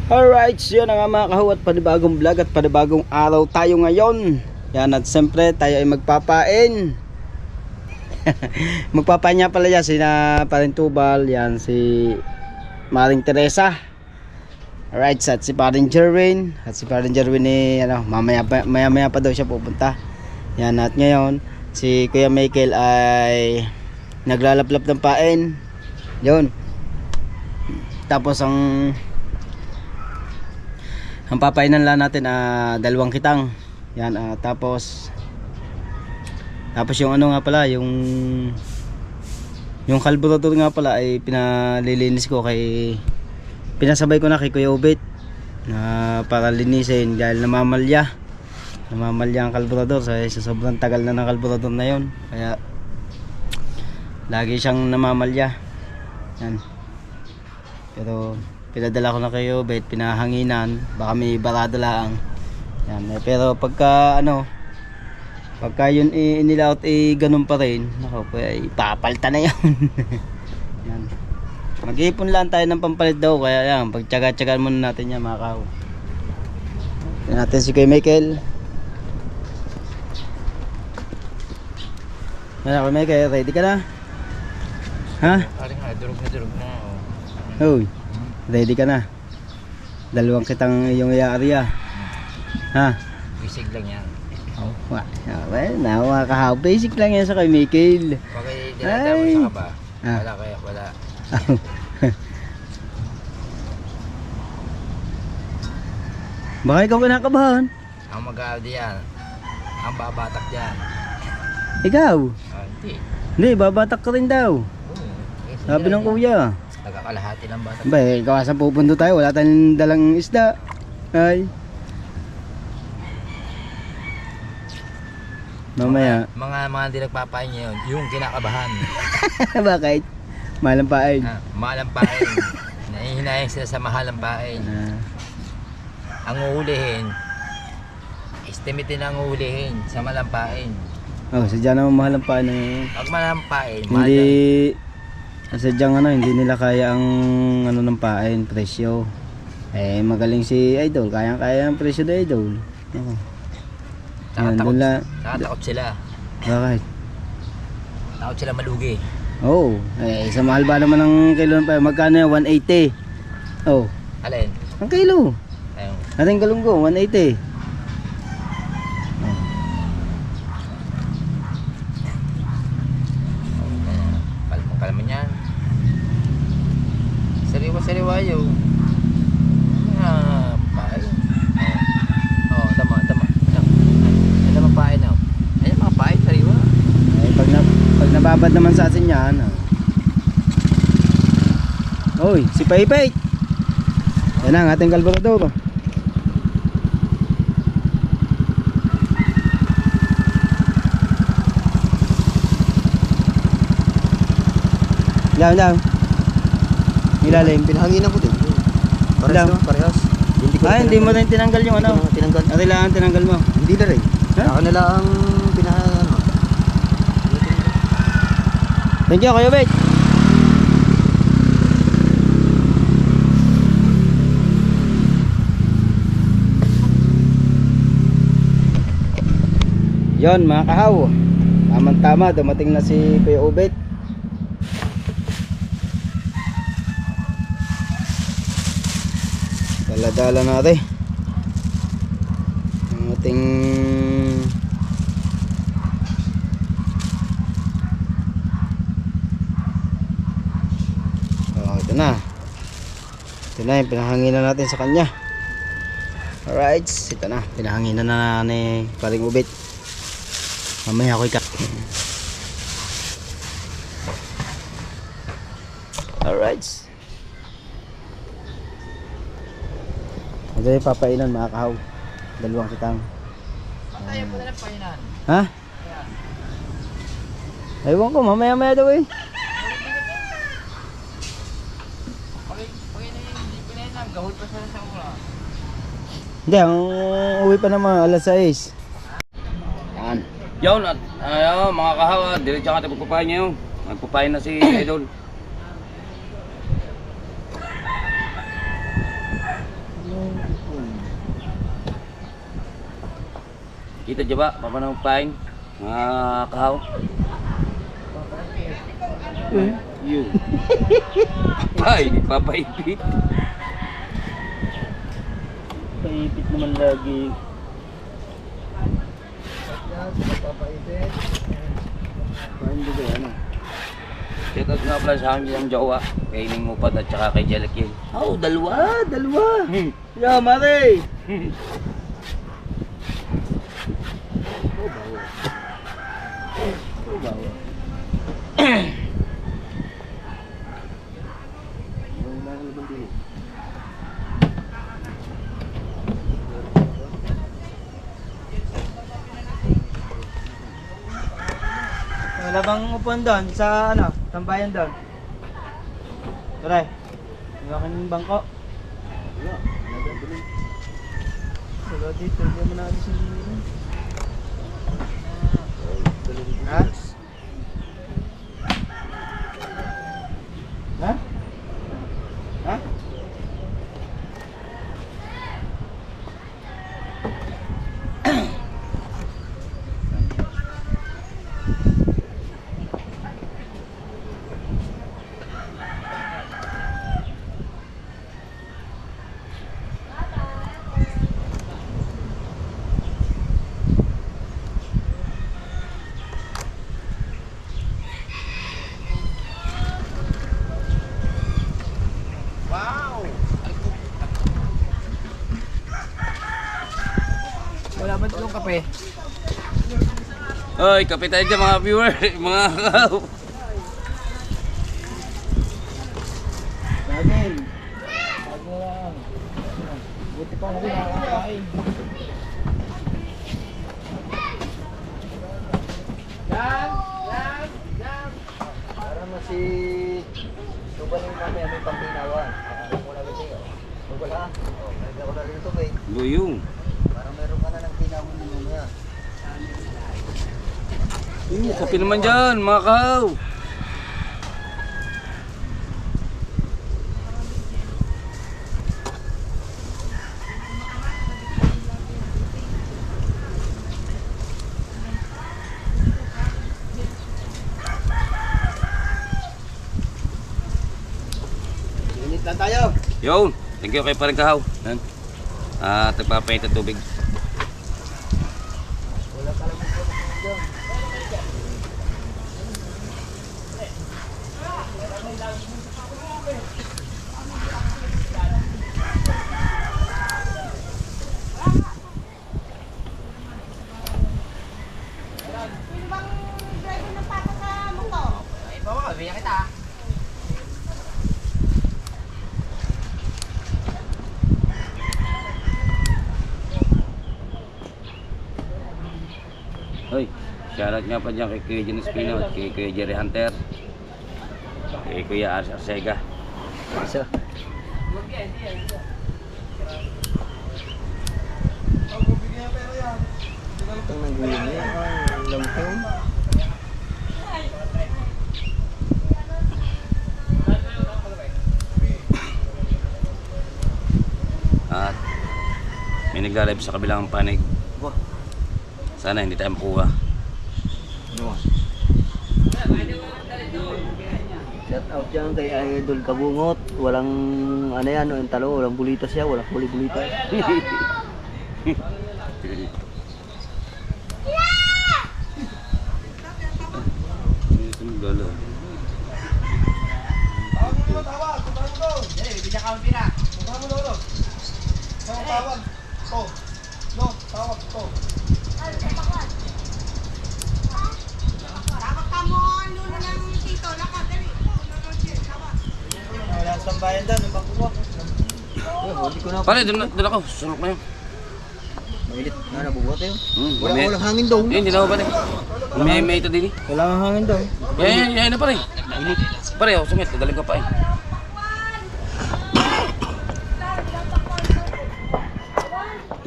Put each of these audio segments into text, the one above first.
Alright, so yun nga mga kahuat, panibagong vlog at panibagong araw tayo ngayon. Yan, at siyempre tayo ay magpapain. Magpapain niya pala yan, sina Paring Tubal, yan si Maring Teresa. Alright, at si Paring Jerwin. At si Paring Jerwin ni mamaya pa daw siya pupunta. Yan, at ngayon si Kuya Michael ay naglalaplap ng pain. Yun. Tapos ang papainan lang natin 2 kitang. Yan, tapos yung ano nga pala, yung carburetor nga pala ay pinalilinis ko pinasabay ko na kay Kuya Ubit na para linisin dahil namamalya ang carburetor sa sobrang tagal na ng carburetor na yon, kaya lagi siyang namamalya. Yan. Pero pinadala ko na kayo, bet pinahanginan, baka may barado lang. Yan, pero pagka yun inilaot ganun pa rin, nako, ipapalta na yun. Yan. Mag-iipon lang tayo ng pampalit daw, kaya yan, pagtyaga-tyagaan muna natin yan mga kaho. Yan natin si Kuya Michael. Yan, Kuya Michael, ready ka na? Ha? Durog na. Hoy, ready ka na? 2 kitang iyong iaarya. Ha? Bisig lang yan. Oh, well, mga kahaw, basic lang yan sa kay Michael. Bakit dinadala mo sa kaba? Wala. Baka ikaw kinakabahan? Ang mag-aaldi yan. Ang babatak dyan. Ikaw? Hindi, babatak ka rin daw. Sabi ng kuya. Nagkakalahati ng batak. Kawasan pupunto tayo, wala tayong dalang isda. Ay. Mamaya. Mga hindi nagpapain ngayon, yung kinakabahan. Bakit? Mahalang pain. Mahalang pain. Nahihinayin sila sa mahalang pain. Ang uulihin, estimate na ang uulihin sa malampain. Oh, sadya naman mahalang pain. Pag malampain, hindi sadyang hindi nila kaya ang ng pain, presyo. Magaling si Idol, kaya ang presyo ni Idol. Takot sila. Bakit? Takot sila malugi. Oh, sa mahal ba naman ang kilo ng pain? Magkano yan? 180. Oh. Alin? Ang kilo. Ayun. Ating galunggo, 180. Kalman yan. Sariwa yun. Pain. Tama. Ito mga pain. Ayan mga pain, sariwa. Pag nababad naman sa atin yan. Oy, si Paypay. Yan ang ating carburetor. Daw. Ilalim. Pinahanginan ko din. Parehas. Hindi mo rin tinanggal yung Tinanggal. Kailangan tinanggal mo. Hindi na rin. Ako na lang pinahanginan. Thank you, Kuya Bet. Yon mga kahaw, tamang-tama, dumating na si Kuya Ubet. Dala-dala natin ang ating ito na yung pinahanginan natin sa kanya. Alright, ito na, pinahanginan na ni Paring Ubet. Mamaya ako ikat. Alright. Ito yung papainan mga kahaw. 2 kitang. Patayin mo na lang painan. Ha? Ewan ko, mamaya daw eh. Gahol pa sila sa ura. Hindi, ang uwi pa naman alas 6. Yan. Yun, at mga kahawa, diretso natin magpupain ngayon. Magpupain na si Idol. Kita coba, paano paing? Mga kahaw. Yun. Ay, papaipit. Paipit naman lagi. Hindi ba yan? Shout out nga pala sa akin yung jowa. Kay Ning Mupad at saka kay Jelekil. Oh, dalawa. Yeah, mare. Wala bang upuan doon sa ano, tambayan doon? Tara. Yung aking bangko. Wala dito, hindi mo na alis yung dito. Ha? Ha? Ha? Wala ba itong kape? Oy, kape tayo dyan mga viewer, mga kahaw. Dagin. Buti pa ako nakakain. Para mas si... Tubanin kami, may pangtinawan. Alam ko na kasi. Wala. Nagda ko na rin ito eh. Buyong. Para meron ka na ng tinawan mo mamaya. Kape naman dyan, mga kahaw. Init lang tayo. Yun, thank you kay parang kahaw. Yan. At nagpapainit ng tubig. Wala ka lang ito. Hoy, shoutout nga pa dyan kay Kuya Jan Espino at kay Kuya Jerry Hunter. Kay Kuya Arsega. Isa. Itong nagulong niya. Ang lampion. At may nagla-live sa kabilang panig. Wah. Sana hindi tayo makuha. Shout out dyan kay Idol Kabungot. Walang ano yan, yung talo, walang bulitas siya, walang bulitas. Wala sa tambayan doon, yung bangko ko. Hindi ko na. Pare, doon ako. Sunok na yun. Mainit na nabubuhat yun. Wala, Walang hangin daw. hindi na ako pare. May ito din eh. Wala kang hangin doon. Yan na pare. Pare, oh, sungit. Dadaling ka pa eh.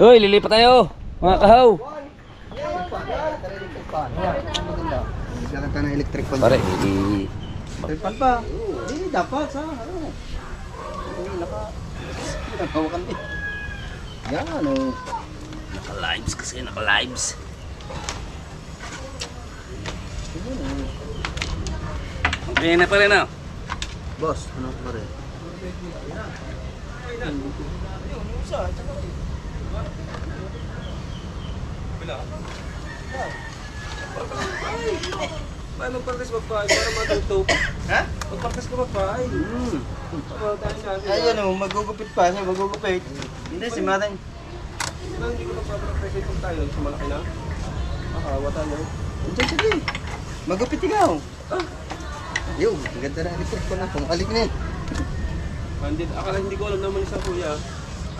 Uy, lilipat tayo. Mga kahaw. Naglalanta ng electric fan. Pare, Tripan pa. Hindi, dapat sa ano. Nakawakan din. Yan, ano. naka-lives kasi, naka-lives. Okay na pa rin ah. Boss, ano pa rin? Paano magparkas magpahay para matutup? Ha? Magparkas ka magpahay. Para tayo namin. Ayun o, magugupit pa siya, magugupit. Hindi, si Maring. Parang hindi ko nagpapractice itong tayo. Sa malaki na. Wata na. Diyan, sige. Magupit ikaw. Yo, ang ganda na electric ko na. Kung alik na yun. Akala hindi ko alam naman isang kuya.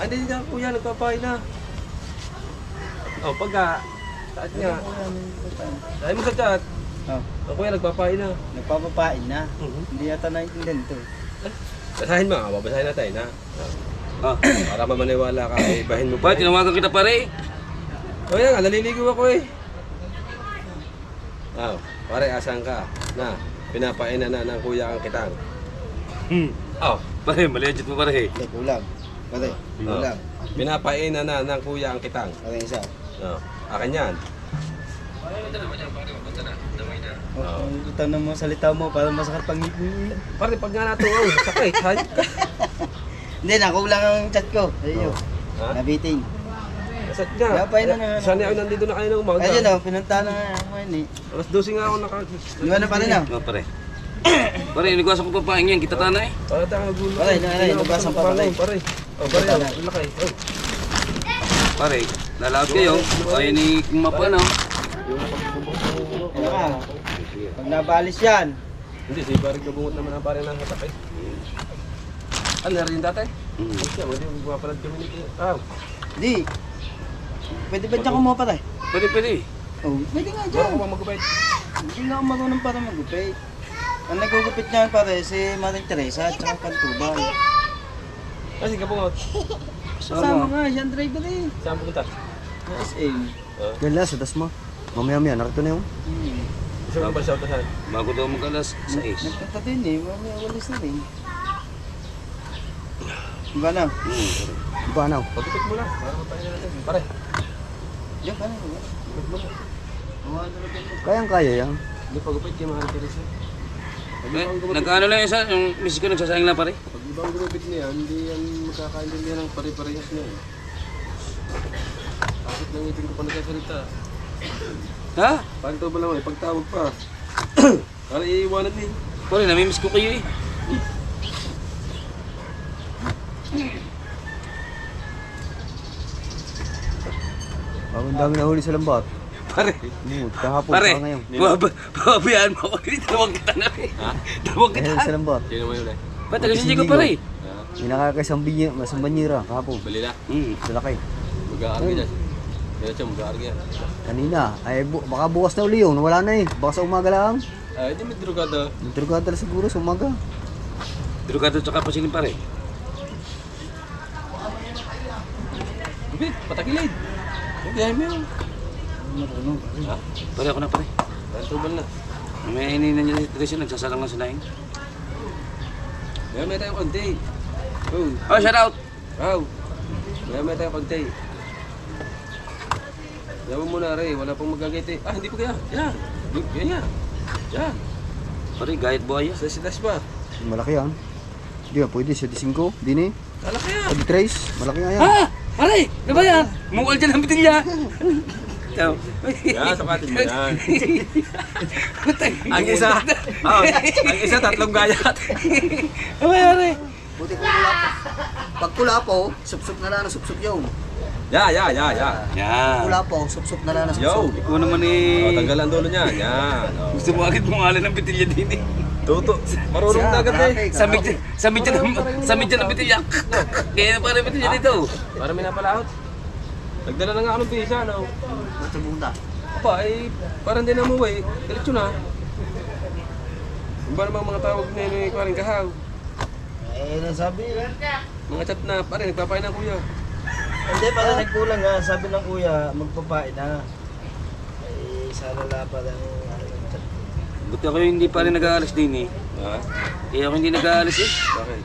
Hindi niya kuya, nagpapahay na. Pagka. Taat niya. Dahil mo sa chat. Oh, Ang kuya nagpapahay na. nagpapapain na. Mhm. Hindi yata naintindihan to. Basahin mo, babasahin natin na. Ah. Para mamaniwala ka, ibahin mo Pa, tinawagan kita pare. O yan nga, naliligo ako eh. Pare, asan ka? Na, pinapainan na ng kuya ang kitang. Pare, maliit mo pare. Hindi, kulang. Pare, kulang. Pinapainan na ng kuya ang kitang. Pare, isa. Akin yan. Oh, kung ito na mo salita mo para masakit pang ngipin. Pare, pag nga nato, sakit. Hayop ka. Hindi, nakulang ang chat ko. Ayun. Ha? Nabiting. Asat nga. Pinapainan na nga. Sana ako nandito na kanina umaga. Ayun o, pinunta na nga ako yun eh. Alas 12 nga ako Di ba na pala na? No, pare. Pare, inigwasan ko pa paing yan, kita tanay. Para tayo nagulo. Pare, nabasan pa, pare. Pare. Pare, laki. Pare, lalaot kayo. Kaya ni Kumapa na. Ano ka? Pag nabalis yan. Hindi, si pare kabungot naman ang pare ng hatak eh. Ano na rin dati? Siya, hindi mo gumapalag kami ni Di. Pwede ba dyan kumuha pare? Pwede, pwede. Oh, pwede nga Baro dyan. ko ba magkabait? Hindi nga ako marunong para magupit. Ang nagugupit niyan pare, si Maring Teresa at saka Pantubal. Kasi kabungot. Kasama nga, siya ang driver eh. Saan pupunta? SM. Yan lang, sa das mo. Mamaya-maya, narito na yun. Isa mo ba siya saan? Bago daw mag-alas 6. Nagpunta din eh, mamaya walis na rin. Diba na? Di ba, Anaw? Pagkupit mo lang, para mapahin na natin. Pare, Diyan ka na. pagkupit mo lang. Kayang-kaya yan. Hindi pagkupit kay Mahal Teresa. Nag-ano lang isa, yung misis ko nagsasayang lang pare. Pag ibang gumupit niya, hindi yan magkakaintindihan ng pare-parehas niya. Bakit nang ngipin ko pa nagsasalita? Ha? Paano ba lang eh, pagtawag pa. Para iiwanan din. Pare, namimiss ko kayo eh. Ang dami na huli sa lambat. Pare, Kahapon pare, pa ngayon. pabayaan mo ako dito. Tawag kita na eh. Tawag kita. Ayun sa lambat. Sino mo yun eh? Ba't taga-sindi ko pare? Yung nakakaisang banyera kahapon. Balila. Sa laki. Mag-aarga dyan. Kaya siya mag-aarga yan. Kanina, ay baka bukas na uli yun. Wala na eh. Baka sa umaga lang. Ay, hindi may drogada. Nagtrugada na siguro sa umaga. Drogado tsaka pasilin pare. Bit, patakilid. Huwag mo yun. Ha? Pare ako na pare. Tubal na. May ininan niya si Teresa, nagsasalang lang sa naing. May tayo konti. Oh, Oh, shout out! wow. May tayo konti. Yaman mo na rin, wala pang magagiti. Hindi pa kaya. Yan. Yan. Yan. Pare, gayat buhaya. Silas pa. Malaki yan. Di ba, pwede 75. Di ni. Wala kaya. Pwede trace. Malaki nga yan. Ha? Pare, ano ba yan? Mukul dyan ang bitilya. Ito. Yan, sapatin mo yan. Ang isa tatlong gayat. Ano ba yan, pare? Buti kung kula po. Pag kula po, sup-sup na lang na sup-sup yun. Ya. Yan. Kula po, sup-sup na lang na Yo. sup-sup. Ikaw naman eh. Tanggalan dulo niya. Yan. Gusto mo agad mungalan ng bitilya din eh. Tuto. Marunong na agad eh. Samit dyan ang bitilya. Kaya na pare bitilya dito. Para may napalahot. Nagdala na nga ako ng pisa, no? Basta bunda. Pa, parang din namuwi. Diretso na. Yung ba namang mga tawag na yun yung kahaw? Eh, nasabi eh. Mga chat na, pare, nagpapain na kuya. Hindi, parang nagkulang nga. Sabi ng kuya, magpapain na. Eh, sana wala pa lang ng chat. Buti ako yung hindi pa rin nag-aalis din eh. Ha? Kaya ako hindi nag-aalis eh. Bakit?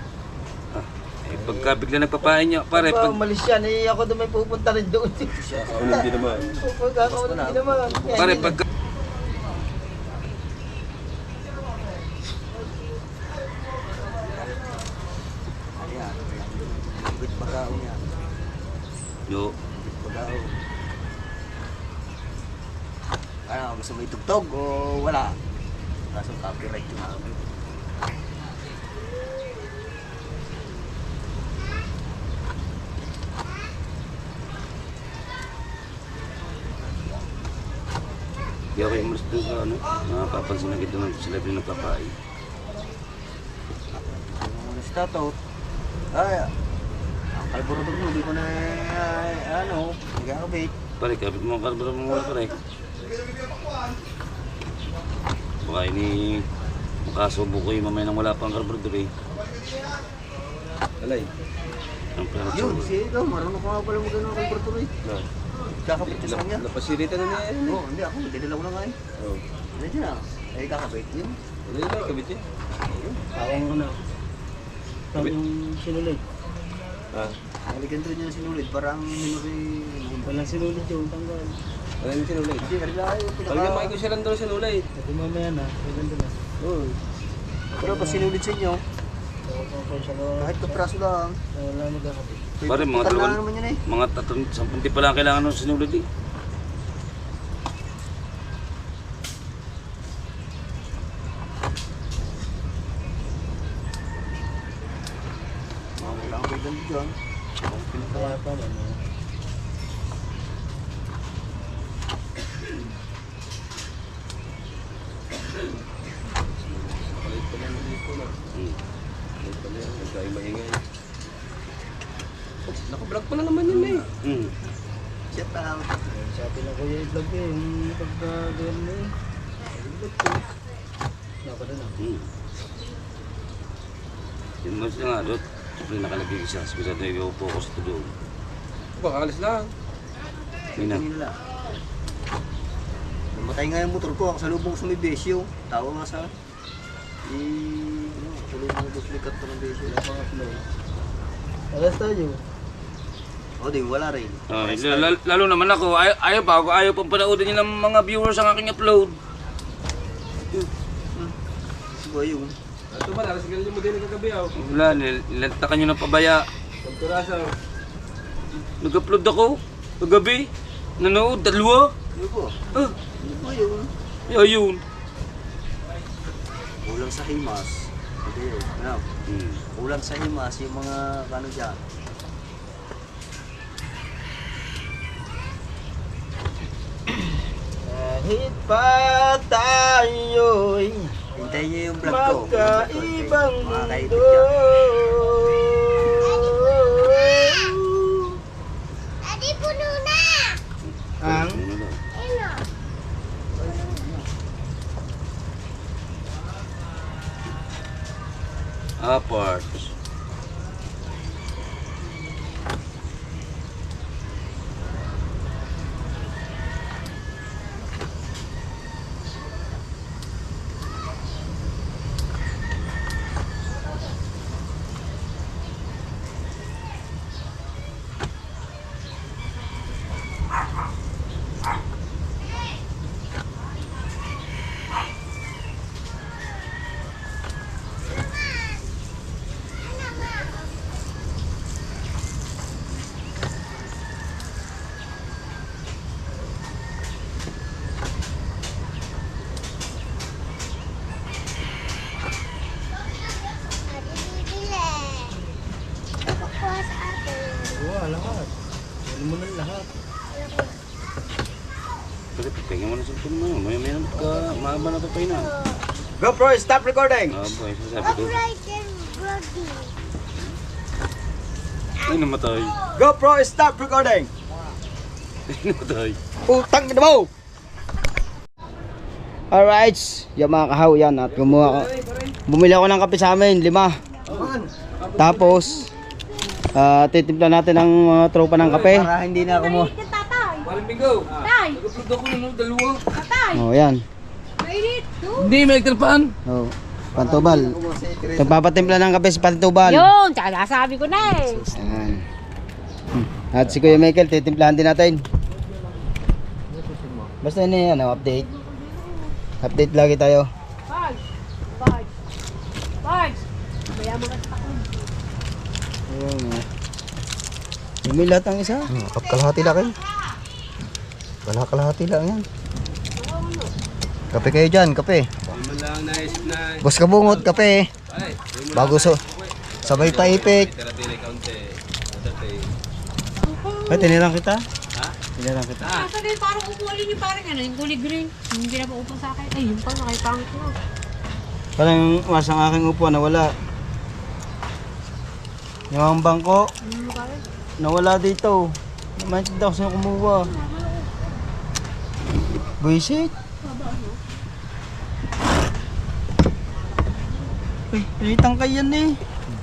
Pagka bigla nagpapain niya, pare, Pag pag... umalis yan, eh, ako doon may pupunta rin doon. Ako hindi naman. Pag ako hindi naman. Pare, pagka... pagkao niya. Yo. Pagkao. Ano, gusto mo itugtog o wala? Kaso copyright yung akin. Di ako yung malas doon sa ano. Nakapapansin na kita ng sila pinagpapain. Yung statot. Ay, ang kalburador mo, hindi ko na, ano, nagkakabit. Pare, kapit mo ang karbura mo muna pare. Baka ini makasubo ko yung mamaya nang wala pang karburador eh. Alay. Ang plano Yun, ikaw, marunong ko nga pala mo gano'n ang kalburador eh. Kakabit ko sa kanya. Napasirita na niya yan. Oo, hindi ako, dinala ko na nga eh. Oh. Hindi siya, eh kakabit yun. Ano yun ay, kabit niya? Parang ano. Parang yung sinulid. Ah. Naligan doon niya sinulit, parang hinuri. Walang sinulid yung tanggal. Ano yung sinulay? Hindi, karila yung Talagang makikita siya lang doon sinulay. Kasi mamaya na, maganda na. Oo. Pero pag sinulit sa inyo, kahit kapraso lang. Wala magkakabit. Pare, mga Total dalawang- na naman yun eh. Mga 10 pa lang kailangan ng sinulid eh. Mga kailangan may ganito dyan. Kaya pa man. Palit pa lang yung ko na. Hmm. Palit pa lang, nagkaimahingay. Naka-vlog pa na naman yun eh. Hmm. Shit out. Sabi na kuya i-vlog eh, yung pagka-gawin mo eh. I-vlog ko. Nakapala na. Hmm. Yun mo siya nga, Dot. Siyempre nakalagay siya. Sabi na yung focus ito doon. Baka alis lang. Yun na. Nila. Namatay nga yung motor ko, ako sa lubong sa may besyo. Tawa nga sa... Tuloy mga duplikat pa ng besyo. Wala mga flow. Alas tayo. O di, wala rin. Lalo naman ako, ayaw pang panoodin niyo ng mga viewers ang aking upload. Siguro yun. Ito ba, nakasagal niyo mo din kagabi ah. Wala, nilantakan niyo ng pabaya. Pagturasa. Nag-upload ako, kagabi. Nanood, 2. Ano po? Ah, Ano po yun? ayun. Kulang sa himas. Hindi yun. Ano? Hmm. Kulang sa himas yung mga ano dyan. Kahit pa tayo'y Hintayin niyo yung vlog ko. magkaibang Mga mundo. kaibigan. Adi puno na! Ang Ano na? Ano? Apart. Adi bibili. Kukuha sa atin. Wala, lahat. Wala mo na lahat. Pero tingnan mo na sa ito mo. May ka, mahaba na ito pa na. GoPro, stop recording! Ah, boy, sasabi ko. Upright and groggy. Ay, namatay. GoPro, stop recording! Ay, namatay. Utang na mo! Alright, yung mga kahaw yan at kumuha ko. Bumili ako ng kape sa amin, 5. Tapos, titimpla natin ang mga tropa ng kape. Para hindi na ako mo. Mainit na tatay. Paring Bingo. Tay! Nag-upload ako ng 2. Tatay! Oh, yan. Mainit! Hindi, may nagtirpaan. Oh, Pantubal. Nagpapatimpla ng kape si Pantubal. Yun! Tsaka sabi ko na eh. Yan. At si Kuya Michael, titimplahan din natin. Basta yun eh, ano, update. Update lagi tayo. Bards! Bards! Bards! Kaya mga takon. Ayun, May lahat ang isa. Kalahati lang kayo. Kalahati lang yan. Kape kayo dyan, kape. Hindi man lang naisip na. Boss Kabungot, kape. Ay, Bago sabay paipit. tira-tira kaunti. Ay, tinirang kita. Ha? Tinirang kita. Asa din parang upualin yung parang ano, yung kulay green. Hindi na ba upang sa akin? Ay, yun pa, nakipangit na. Parang mas ang aking upuan nawala. Yung bangko, Ano ba rin? nawala dito. Namansin daw sino kumuha. Buisit. Uy, may tangkay yan eh.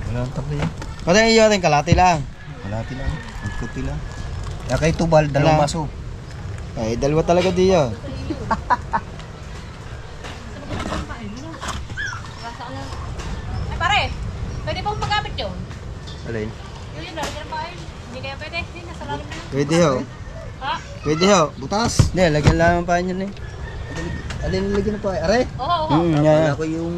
Wala ang tabi. Pati iyo rin kalati lang. Kalahati lang. Ang kuti lang. Kaya kayo tubal, dalawang Wala. baso. Ay, dalawa talaga diya. Ay, pare, pwede pong magamit yun. Alin? Yun, lalagyan ng pain. Hindi kaya pwede. Hindi, nasa lalim na yun. Pwede ho. Ha? Pwede ho. Butas. Hindi, lagyan lang pa niyan eh. Alin lagyan pa? Are? Oo, oo. Yan. Ako yung...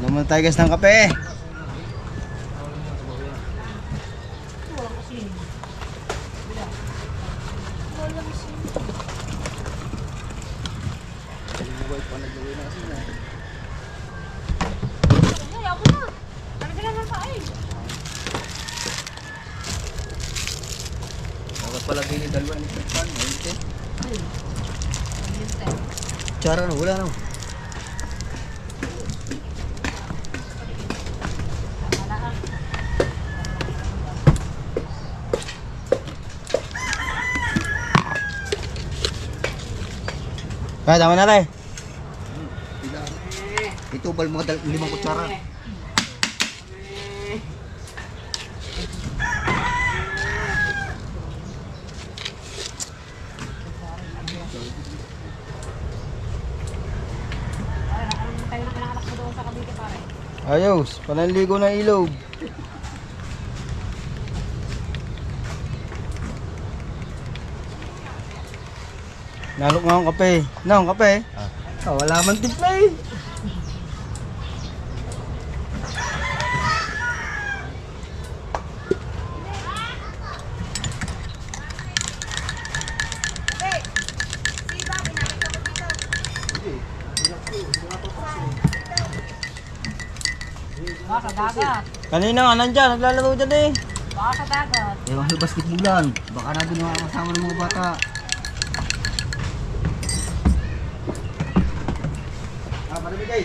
Naman tayo guys ng kape. Ay, ako na. Lalagyan na ng pain. Dapat pala gini dalawa ni Stefan. Cara na, wala na. Kaya tama na tayo. Itubal mga 5 kutsara. Tayo ng anak ko doon sa Cavite, pare. Ayos, pananligo ng ilog. Nalok nga ang kape. Ang kape? Ah, wala man timpla eh. Baka sa dagat. Kanina nga nandyan, naglalaro dyan eh. Baka sa dagat. Ewan sa basketballan. Baka na din kasama ng mga bata. Ah, maribigay.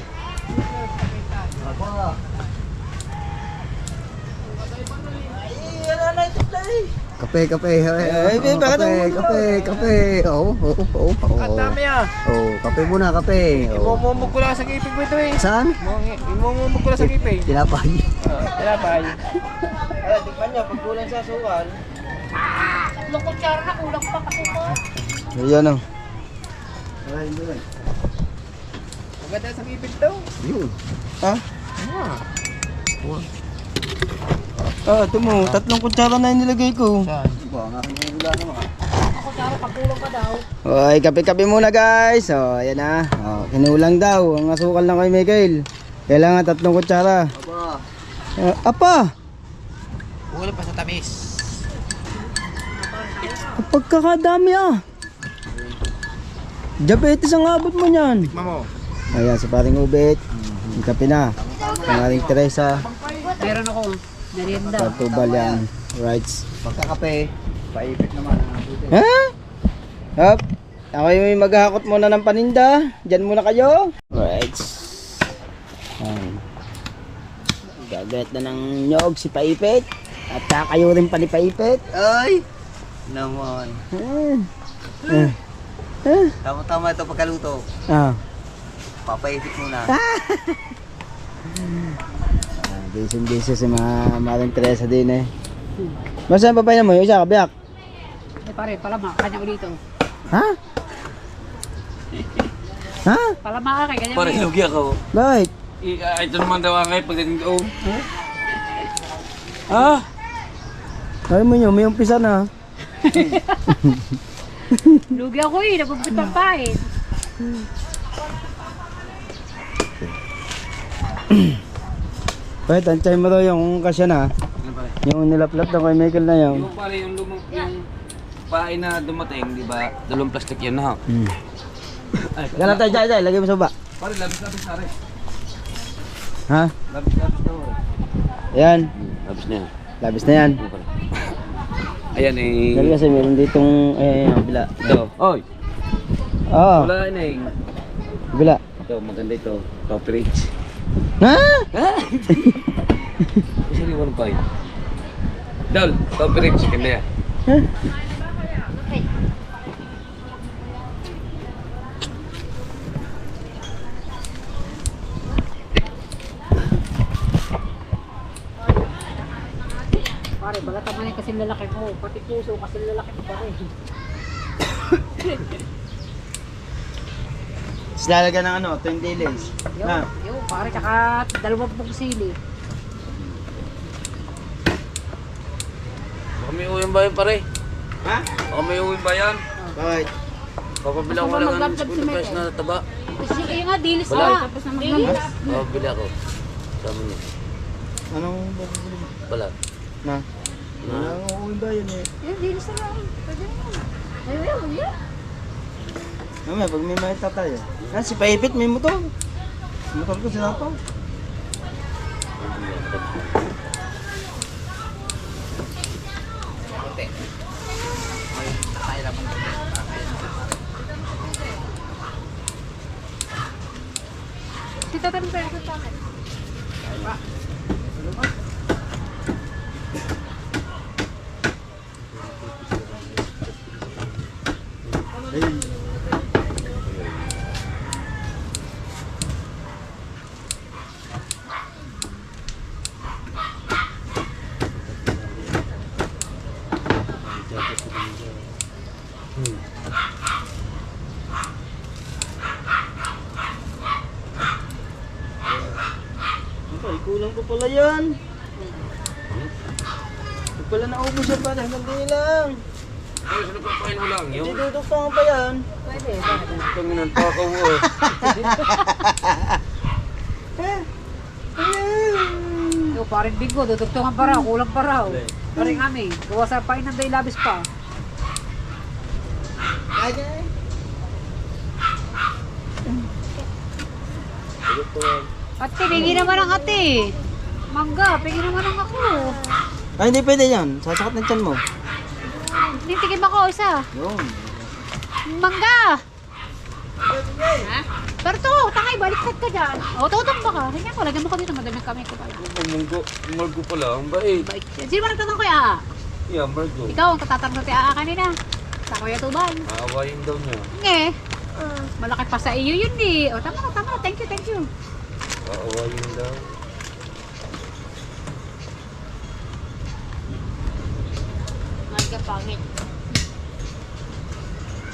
Apa? Kape, kape. Ay, bakit ang kape. Oo. Ang dami ah. Oh, kape muna, kape. Oh. Imumumog ko lang sa ngipin mo ito eh. Saan? Imumumog ko lang sa ngipin. Tinapay. Tinapay. Ay, tikman nyo, pag kulang sa sukal. Tatlong kutsara na, kulang pa kasi po. Ayan o. Maganda sa ngipin to. Yun. Ha? Ah, ito mo, 3 kutsara na yung nilagay ko. Saan? Ba, ang aking wala naman. Ang kutsara, pag kulang pa daw. Hoy, kape-kape muna guys. So, ayan na. Oh, kinulang daw. Ang asukal na kay Miguel. Kailangan 3 kutsara. Aba. Apa! Kulang pa sa tamis. Pagkakadami ah. Diabetes ang abot mo niyan. Mamo. Ayan, si paring Ubet. Yung kape na. Ang aring Teresa. Meron akong merienda. Patubal yan. Rights. Pagkakape, paipit naman ang abutin. Ha? Hop. Ako yung maghahakot muna ng paninda. Diyan muna kayo. Rights. Ayan. Gagayat na ng nyog si Paipit. At kayo rin pa ni Paipit. Ay! Naman. Tama-tama ito pagkaluto. Ah. Papaipit muna. Busy si Maring Teresa din eh. Basta ang papay na mo, yung isa kabiyak. Ay, pare, palama, kanya dito. Ha? Ha? Palama ka kay kanya Parang dito. hinugi ako. Bakit? Ito naman daw ang ngayon pagdating doon. Ah! Sabi mo nyo, may umpisa na. Lugi ako eh, napagpit ang pain. Pwede, tansyahin mo daw yung kasya na. Ano pare? Yung nilaplap na kay Michael na yun. Yung pare, yung pain na dumating, di ba? Dalawang plastic yun na. Ay, Yan tayo, Jai, lagay mo sa baba. pare, labis-labis pare. Ha? Labis-labis daw. Ayan, Labis na yan. labis na yan. Ano pare? Ayan eh. Dahil kasi meron ditong, kabila. Ito. Oy! Oo, Wala na eh. kabila. Ito, maganda ito. Top rich. Ha? Isa rin 1.5. Dol, top rich. Ganda yan. Pare, balat naman kasi lalaki mo. Pati puso kasi lalaki mo pare. Tapos lalagyan ng ano, 20 days. Na. Yo, pare, tsaka 20 sili. Baka may uwing ba yan pare? Ha? Baka may uwing ba yan? Bakit? Papabila ko Baka lang ng maglaglag school si price Mete. na taba. Kasi kayo nga, dilis Wala. ka. Tapos na dilis. Papabila ko. Sama niya. Anong bubuli mo? Balat. Na. Na. Nangunguwi ba yun eh? Yan, dilis na lang. Pwede mo. Ayun, yan. Mamaya, pag may makita tayo. Ah, si Paipit, may motor. Motor ko sinapaw. Tita, tanong tayo sa akin. Ay, kulang ko pala yan. Huwag pala naubos yan pala. Hanggang din lang. Ay, sino pa pain mo lang yun? Diduduktangan pa yan. Pwede. Tanginan pa ako mo eh. Yo, parang bigo, dudugtungan pa raw, kulang pa raw. Parang kami, gawa sa painan day labis pa. Ate, pingi naman ang ate. Mangga, pingi naman ang ako. Ay, hindi pwede yan. Sasakot ng tiyan mo. Nitikim ako isa. Yun. Mangga! Ha? Pero to, takay, baliktad ka dyan. O, tutong ba ka? Tingnan ko, lagyan mo ko dito, madami kami ko pala. Margo pala, ang bait. Bait yan. Sino ba nagtatanong kay Aa? Yeah, Margo. Ikaw, ang katatanong sa Aa kanina. Sa Kuya Tuban. Aawayin daw niya. Nge. Malaki pa sa iyo yun eh. O, tama na. Thank you, thank you. Aawayin daw. Mangga pangit.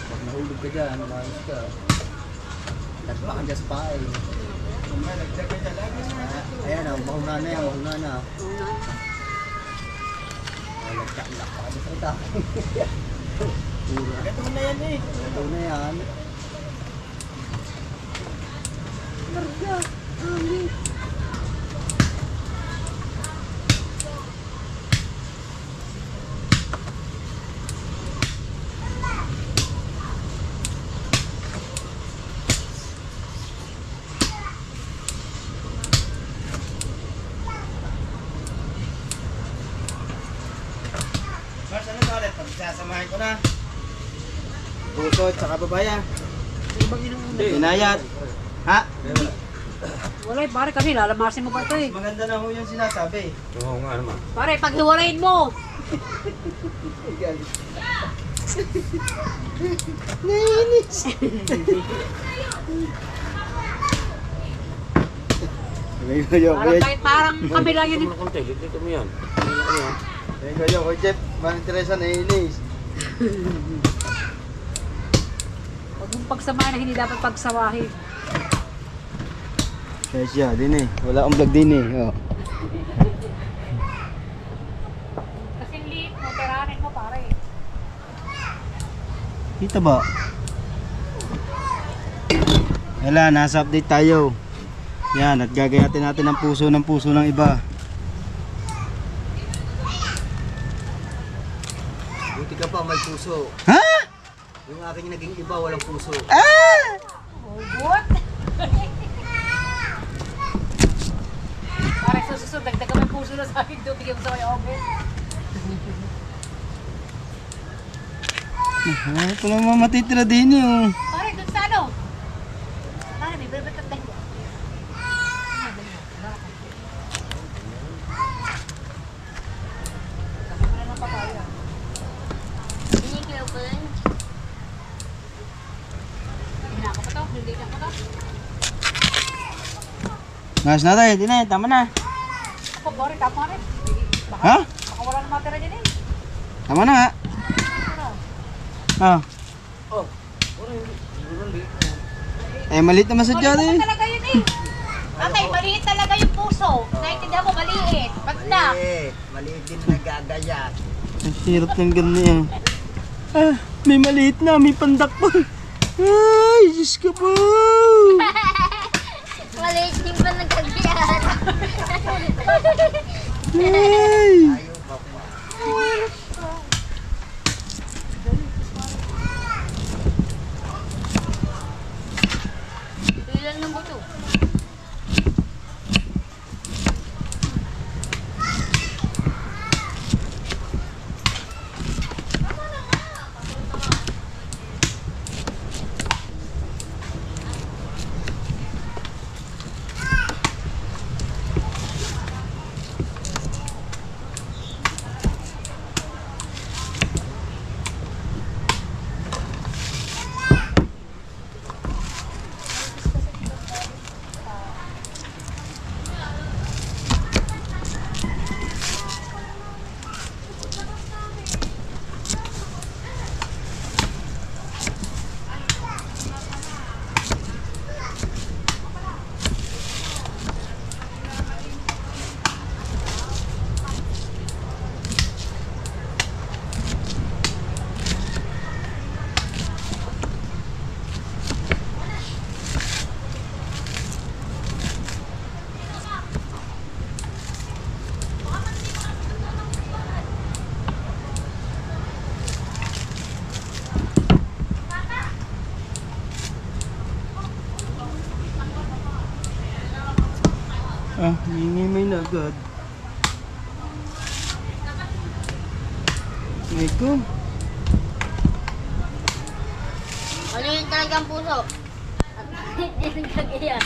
Pag nahulog ka dyan, maayos ka. Nagpa ka dyan sa paay. Ayan o, mahuna na yan, mahuna na. Lagpak ka dyan sa ita. Ito na yan eh. Ito na yan. Mangga. Pangit. Mars, ano na ulit? Pagsasamahin ko na. Puso at saka babaya. Pinayat. Ha? Wala eh, pare kami, lalamasin mo pa ito eh. Maganda na ho yung sinasabi. Oo nga naman. Pare, pag hiwalayin mo. Nainis. Parang kami lang yun. Ano konti, dito mo yan. Ano yan? Kayo, kay Jeff, Manang Teresa nainis. Huwag mong pagsamahin na hindi dapat pagsawahin. Kaya siya, din eh. Wala akong vlog din eh. Oh. Kasi liit mo, tiranin mo pare. Kita ba? Wala, nasa update tayo. Yan, at gagayatin natin ang puso ng iba. Buti ka pa, may puso. Ha? Yung aking naging iba, walang puso. Ah! What? Parang susunod, dagdagan mo yung puso na sa akin doon, bigyan mo sa kaya oven. Ito naman matitira din yun. Parang doon sa ano? Parang may balabat at dahil. Ngas na tayo, hindi na, tama na. Ako, Bori, tama rin. Ha? Baka wala na matira dyan eh. Tama na nga. Ah. Eh, maliit naman sa dyan eh. Maliit talaga yun eh. Tatay, maliit talaga yung puso. Naintindihan mo, maliit. Basta. Maliit din nagagayat. Ang hirap ng ganyan. Ah, may maliit na, may pandak pa. Ay, Diyos ka po. Maliit din ba nagkagyan? Ay. Ayaw ka pa. Ilan ng buto? Ah, may na agad. Ay ko. Maliit talaga ang puso. At maliit din nagkagyan.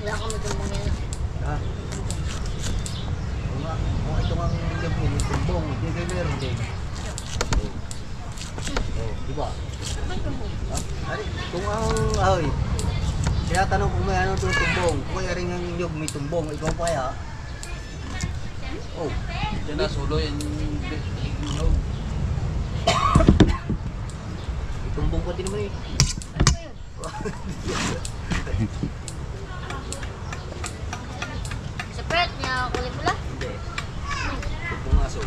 Wala kang magandang yan. Ha? Kung ito ang yung tumbong, hindi kayo meron din. Oh, di ba? Ha? Ari, kung ang ahoy, tinatanong kung may ano doon tumbong, kung kaya rin ang inyong may tumbong, ikaw pa kaya? Oh, Yan na, sulo yan. tumbong ko din naman eh. Sa pet niya, kulay pula. Hindi. Tumbong aso.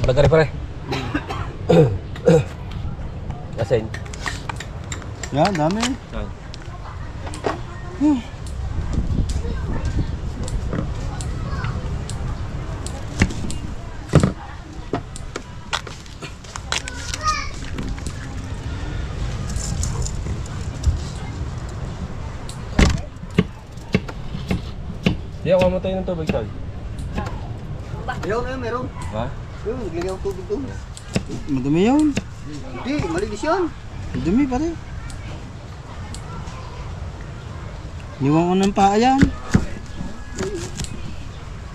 Vlog ka pare. Asin. Yan, dami. Di ako mamatay ng tubig tol. Ayaw na yun, meron. Ha? Yun, naglagay akong tubig doon. Madumi yun. Hindi, malinis yan. Madumi pare. Niwan ko ng paa yan.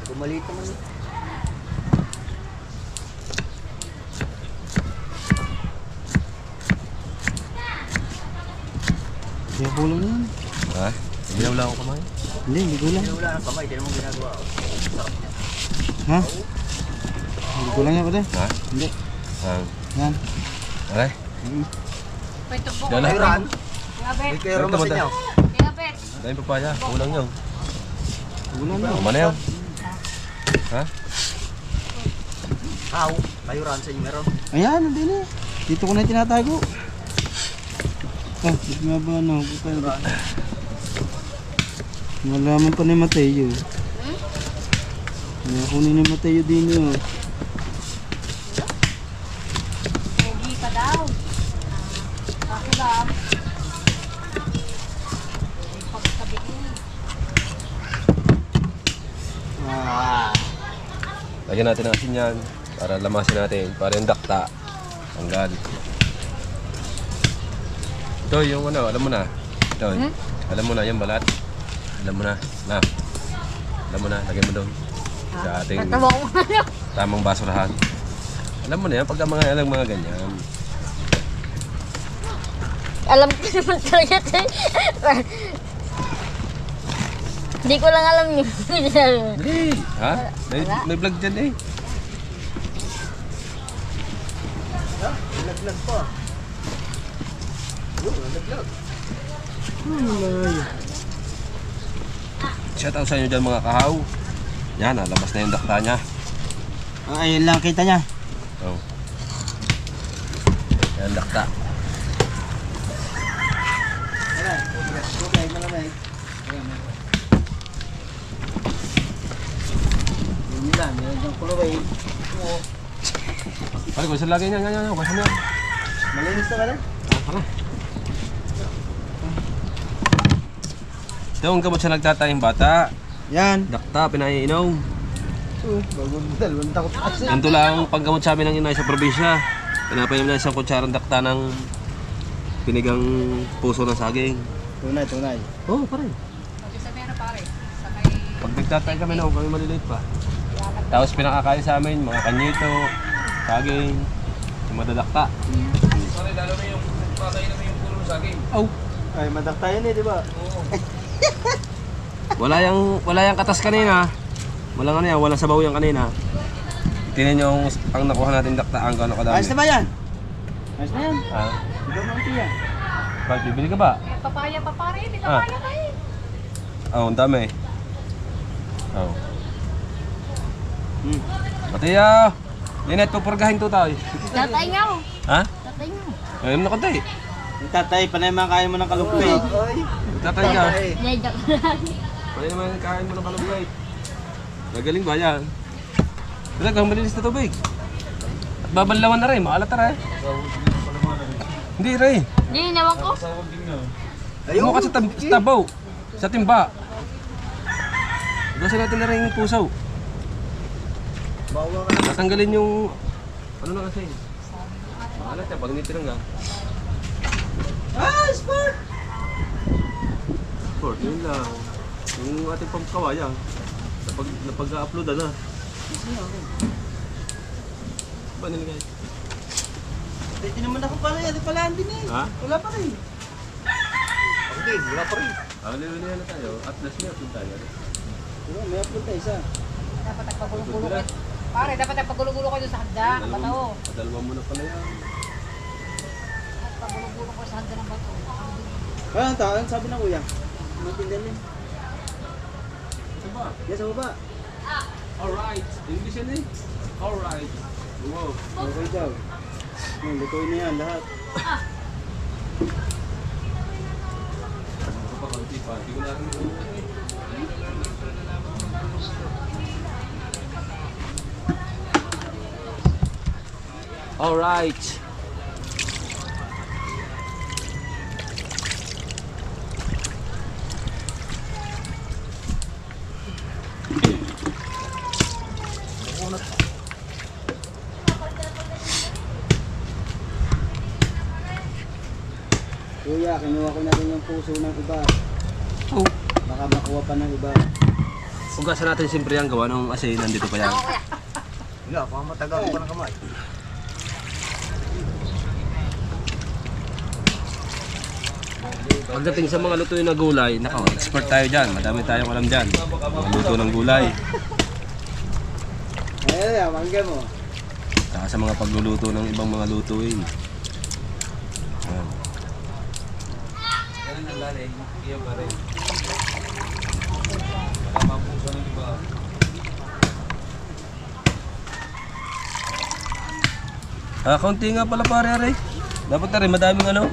Kung maliit naman yun. Kaya kulang na yan. Ha? Hindi na wala akong kumain. Hindi kulang. Wala nang kamay, di naman ginagawa. Ha? Hindi kulang yan pare. Ha? Hindi. Yan. Okay. Pwede po ko. Yan Ay, Ran. Kaya bet. May kayo romasin niya. Kaya bet. Dahil papaya. Kulang yun. Kulang na. Tama na yun. Ha? How? Kayo Ran sa inyo meron. Ayan, nandun eh. Dito ko na tinatago. Ah, dito nga ba ano? Malaman pa ni Mateo. Kunin ni Mateo din yun. Pogi ka daw. Ako lang. May pagsabi ko. Lagyan natin ng asin yan. Para lamasin natin. Para yung dakta. Tanggal. Ito yung ano, alam mo na. Ito, alam mo na yung balat. Alam mo na. Alam mo na, lagyan mo doon. Sa ating Tatawa ko nga. tamang basurahan. Alam mo na yan, pagka mga ganyan. Alam ko naman talaga ito. Hindi ko lang alam yun. Dali! Ha? May vlog dyan eh. Laglag pa. Yun, laglag. Shout out sa inyo dyan mga kahaw. Yan, labas na yung dakta niya. Ah, ayun lang kita niya. Oh. Yan dakta. Ayan, okay, malamay. Yun lang, meron diyang kulaway. Pare, kung saan lagay niya, yan, basa mo yan. Malinis na ka lang. Tara. Ito ang gamot sa nagtatayong bata. Yan. Dakta, pinaiinom. Bagong dalawang takot kasi. Ganito lang ang paggamot sa amin ng inay sa probinsya. Pinapainom na isang kutsarang dakta ng pinigang puso ng saging. Tunay, tunay. Oo, pare. Sa meron pare. Sa may... Pag nagtatay kami noon, kami maliliit pa. Tapos pinakakain sa amin, mga kanyito, saging, yung madadakta. Pare, lalo mo yung pakainom mo yung puno ng saging. Oh. Ay, madakta yan eh, di ba? Wala yung katas kanina. Walang ano yan, walang sabaw yan kanina. Tingnan nyo ang nakuha natin daktaan kung ano kadami. Ayos na ba yan? Ayos na yan. Ah, Ikaw mo ito yan. bakit bibili ka ba? Eh, papaya pa pare. Hindi papaya ka eh. Oo, ang dami. Oo. Matiya! Linet, pupurgahin to tayo. Tatay nga ako. Ha? Tatay nga ako. Ayun na konti. Yung tatay, panay mga kain mo ng kalupit. Ay, Tatay ka. Naidyak ko lang. Pwede naman kain mo ng kalumpay. Nagaling ba yan? Talagang malinis na tubig. At babanlawan na rin, maalat na rin. Hindi rin. Hindi, nawan ko. ayaw. Mo ka sa tabaw. Sa timba. Gasin natin na rin yung pusaw. Bawa ka. Tatanggalin yung... Ano na kasi? Maalat yan, pag nitirang ka. Ah, sport! Sport, yun lang. Yung ating pamkawaya. Napag-upload na. Ba nilagay? Hindi naman ako pala yan. Pala din eh. Ha? Wala pa rin. Ako Sige, wala pa rin. Huli-hulihan na tayo. At last niya, punta tayo. Diba, may upload tayo isa. Dapat nagpagulo-gulo kayo. Pare, dapat nagpagulo-gulo kayo sa hagdan. Bato. Dalawa mo na pala yan. Nagpagulo-gulo kayo sa hagdan ng bato. Kaya ang taon, sabi ng kuya. Matindihan din. Ito ba? Yes, sa baba. Alright. English yan eh. Alright. Wow. Okay daw. Lutuin na yan lahat. Ako pa, konti pa. Hindi ko na rin ito. Alright. Kuya, kinuha ko na rin yung puso ng iba. Oh. Baka makuha pa ng iba. Hugasan natin siyempre ang gawa ng kasi nandito pa yan. Wala, baka matagal ko pa ng kamay. Pagdating sa mga lutuin na gulay, nako, expert tayo dyan. Madami tayong alam dyan. Mga luto ng gulay. Ayun, mangga mo. Saka sa mga pagluluto ng ibang mga lutuin. Ayan. Kaunti nga pala pare aray. Dapat na rin madaming ano.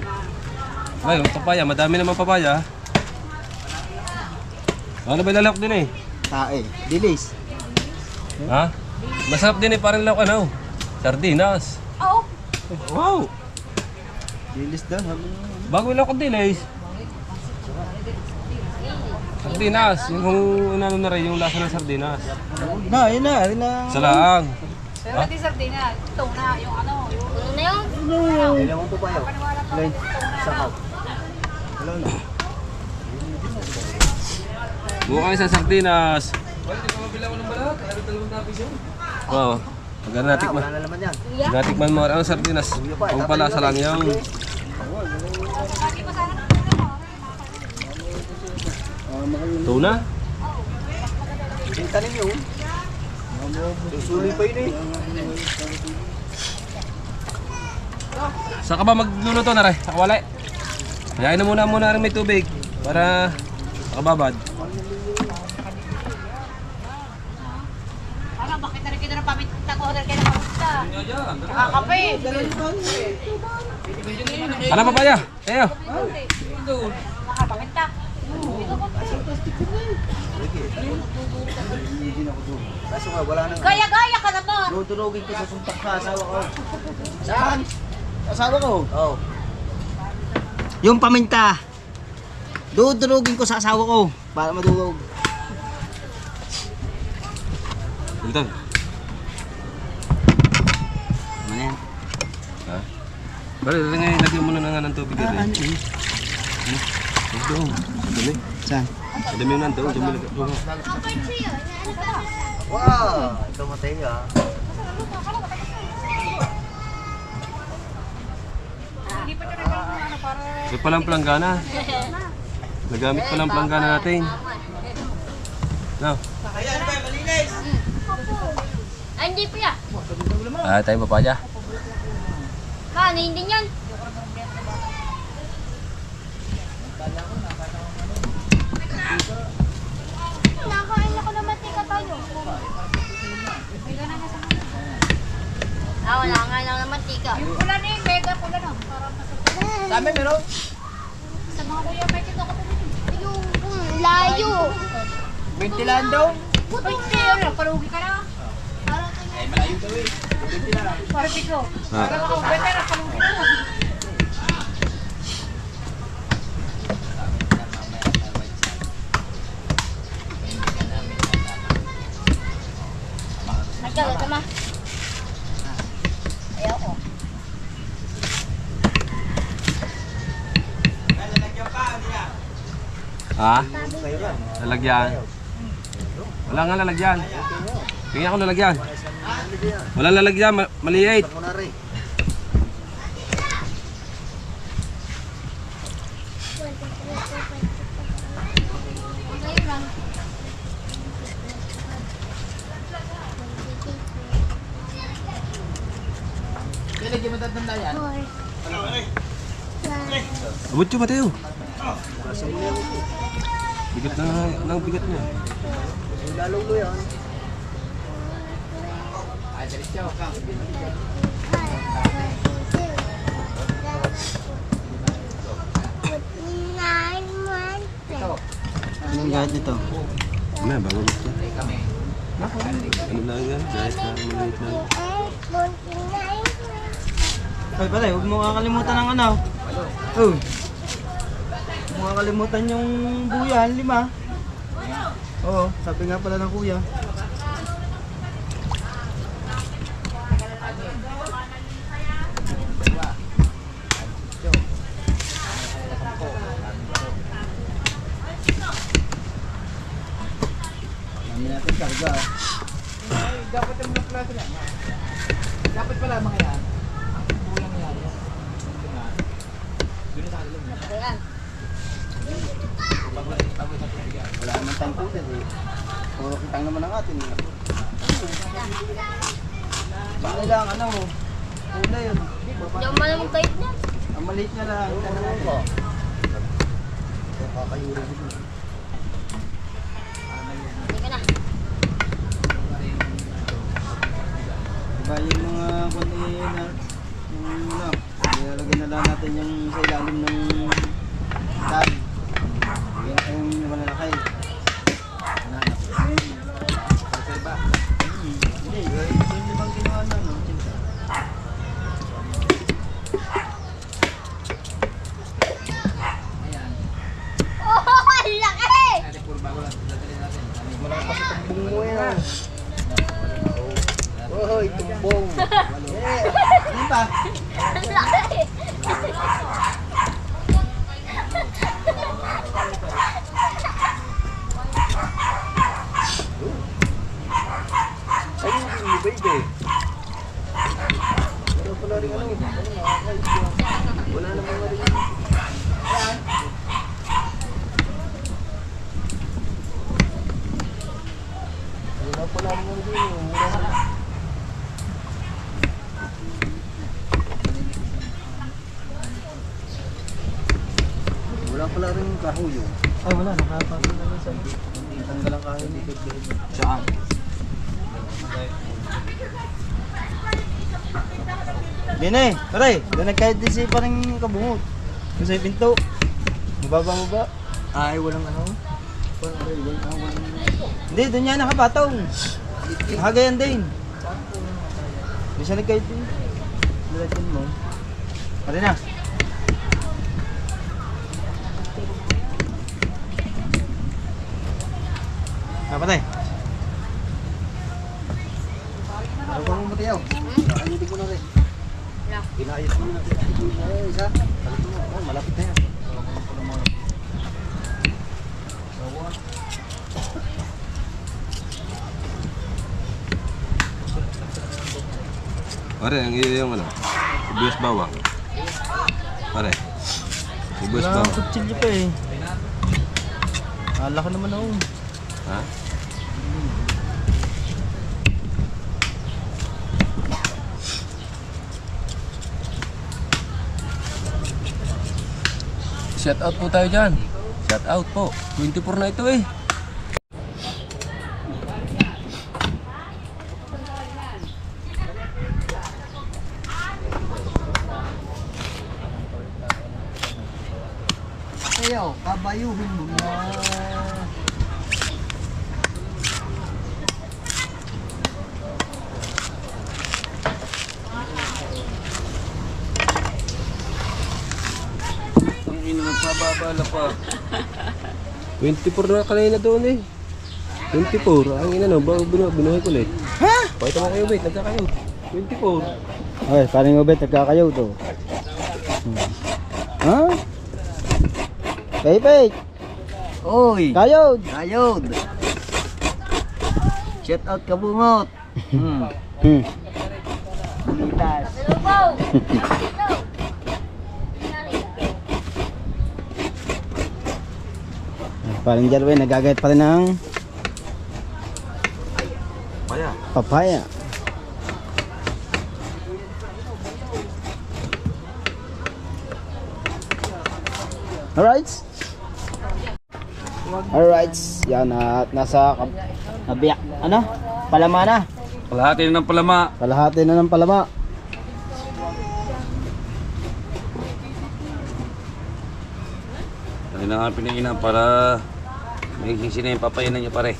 Ay, yung papaya, madami naman papaya. Ano ba lalak din eh? Tae. Dilis. Ha? Masarap din eh, parang lalak ano. Sardinas. Oo. Wow! Dilis daw. Sabi mo. Bago lalak din eh. Sardinas, yung kung ano na rin, yung lasa ng sardinas. Na, yun na. Yun na. Sa laang. Pero hindi sardina. Tuna. Yung ano. Yung Ano na yun? Kailangan to pa yun. paniwala pa. Line. Sakaw. Wala na. Buka kayo sa sardinas. Wala, di pa mabila ko ng balat. Ano talong tapis yun? Oo. Pagka natikman. Wala na naman yan. Natikman mo ang sardinas. Ang pala sa lang yung... Tuna? Yung tanim yun. Yung suloy pa yun eh. Saan ka ba magluluto na rin? Sa kawalay? Hayain na muna rin may tubig para makababad. Ano, bakit na rin kita ng paminta ko? Dahil kayo nakapunta. Nakakape. Ano papaya? Tayo. Nakapaminta. Kaso nga, wala nang... Gaya-gaya ka naman. Tutulogin ko sa suntak sa asawa ko. Saan? Asawa ko. Oo. Yung paminta. Dudulogin ko sa asawa ko. Para madulog. Ito. Ano yan? Ha? Pero lagyan mo na nga ng tubig dito. Ano eh? Ito. Madami. Saan? Madami yung nandoon. Dumi lagyan. Wow! Ito matay ah. Hindi pa rin ano para... Ito palang planggana. Nagamit palang planggana natin. No. Ay, hindi pa yan. Tayo papaya. Kanin din yan. Nakain ako ng mantika tayo. Wala nga lang ng mantika. Yung pula na yung mega pula na. Parang nasa... Dami meron. Sa mga kuya, may kita ko pa. Yung layo. 20 lang daw. Uy, hindi yun. Palugi ka na. Ay, malayo daw eh. 20 lang. Parang biglo. Ah. Parang ako, bete na palugi ka na. Nagkagat naman. Ayaw ko. Ha? Kayo lang. Lalagyan. Wala nga lalagyan. Tingnan ko lalagyan. Wala lalagyan. Maliit. Ako na rin. Abot siya, Mateo. Bigat ng bigat niya. Lalong mo yan. Anong kahit nito? Ano, bago gusto. Ano lang yan? Kahit na maliit lang. Ay pala, huwag mo kakalimutan ng ano. Oh. Huwag mo kakalimutan yung buya, 5. Oo, sabi nga pala ng kuya. Dami natin karga. Dapat yung mga plato yan. Dapat pala mga yan. Ang bulang yan. Wala naman tayong putin eh. Puro kitang naman ang atin. Baka lang ano, pula yun. Hindi ako malamig kahit na. Ang maliit na lang. Tanong ko. Kakayuro mo. Hindi ka na. Diba yung mga kundi na yung ano, nilalagyan na lang natin yung sa ilalim ng tag. Yan yung malalaki. Ba? Hindi, yung limang ginawa na no, cinta. Oh, ang laki! Bungo yan. Oy, tumbong. Ano pa? Ang laki! Ay, yung baby. Wala pala rin ano. Wala namang rin. Wala pala rin din. Wala pala rin kahuyo. Ay wala, nakapagod na rin sa tanggal ang kahoy dito. Saan? Bine, pare, doon nagkahit din si parang kabungot. Doon sa pinto. Mababa mo ba? Ay, walang ano. Hindi, doon niya nakapatong. Nakagayan din. Doon siya nagkahit din. Diretso mo. Pare na. Patay. Ano ba mo matiyaw? Ayutin ko na rin. Wala. Pinayos mo na. Ay, isa. Kalit mo. Oh, malapit na yan. Pare, ang iyo yung ano? Sibuyas bawang. Pare. Sibuyas Wala akong bawang. kutsilyo pa eh. Ala ka naman ako. Ha? Shout out po tayo dyan. Shout out po. 24 na ito eh. Ayaw, kabayuhin mo na. Ang ina nagpababala pa. 24 na kanina doon eh. 24. Ang ina no, binuhay ko ulit. Ha? Pakita mo kayo, wait. Nagkakayo. 24. Okay, paring ubet, nagkakayaw to. Ha? Pay. Oy! Kayod! Ayod! Shout out kabungot! Bulitas! Lubaw! Paring Jarwin, nagagayat pa rin ng Paya. papaya. Alright. Alright. Yan at nasa kabiyak. Ano? Palama na. Kalahati na ng palama. Kalahati na ng palama. Ano na nga pinainan para may sisina yung papainan niya pare.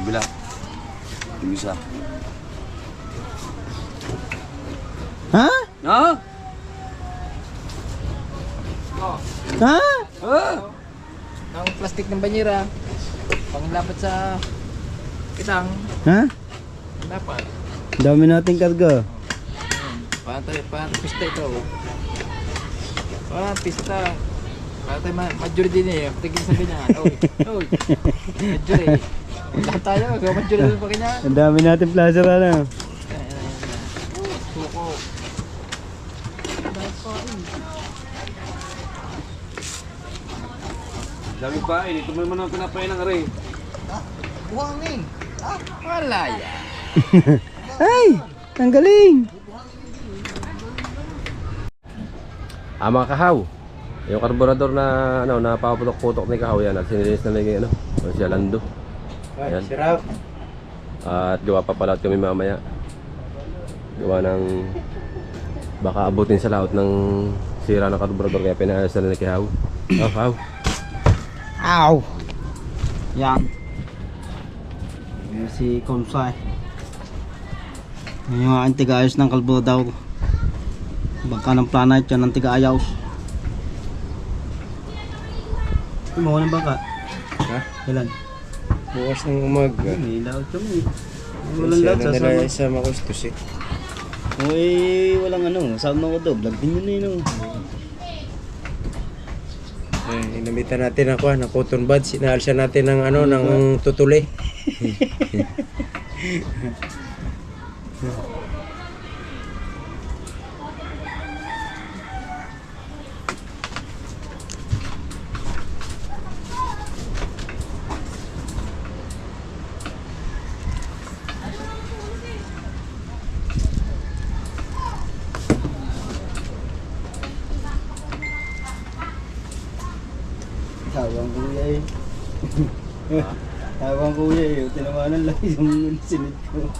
Kabila. Yung isa. Ha? Ha? Ha? Ang plastic ng banyera, panglapat sa kitang, Ha? dapat. Dami nating karga. Paano pista ito? Pista. Paano tayo majuri din eh. Tigil sabi niya, oy, majuri. Lahat tayo, majuri din pa kanya. Ang dami nating plaza na. Suko. Dami pa, ito mo naman ang pinapainan ka rin. Buhangin. Wala yan. Ay! Ang galing! Mga kahaw. Yung karburador na napaputok-putok ni kahaw yan at sinilis na lang siya lando. Ayan. At gawa pa pala kami mamaya. Gawa ng baka abutin sa laot ng sira ng karburador kaya pinayos na ni kahaw. Kahaw. Ow! Yan. Yan si Konsay. Yan yung aking tiga-ayos ng kalbo daw. Bangka ng planet yan ng tiga-ayos. Mo ng bangka? Ha? Ilan? Bukas ng umaga. May laot kami. Walang laot sa sa Makustos eh. Uy, walang saan mo ko vlog din yun yun. Inamitan natin ako ng cotton buds. Sinaalsa natin ng ng tutuli. Tawang kuya eh. Tawang kuya eh. Tinawanan lang yung sinit ko.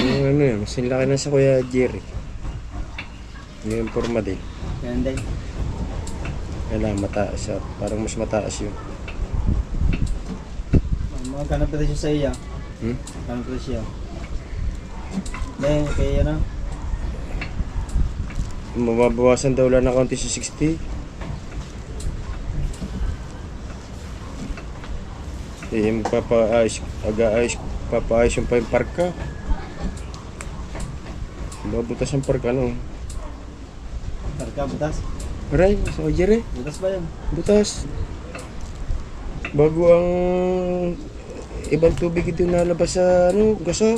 Yung yun, mas laki na sa Kuya Jerry. Yung forma din. Yan din. Kailangan mataas at parang mas mataas yun. Magkano presyo sa iya? Magkano presyo? Dahil kaya Mababawasan daw lang na kaunti sa 60. Papaayos yung pa yung parka. Mabutas ang parka Tarka, butas? Aray, sa Jerry. Butas ba yan? Butas. Bago ang ibang tubig ito nalabas sa gaso.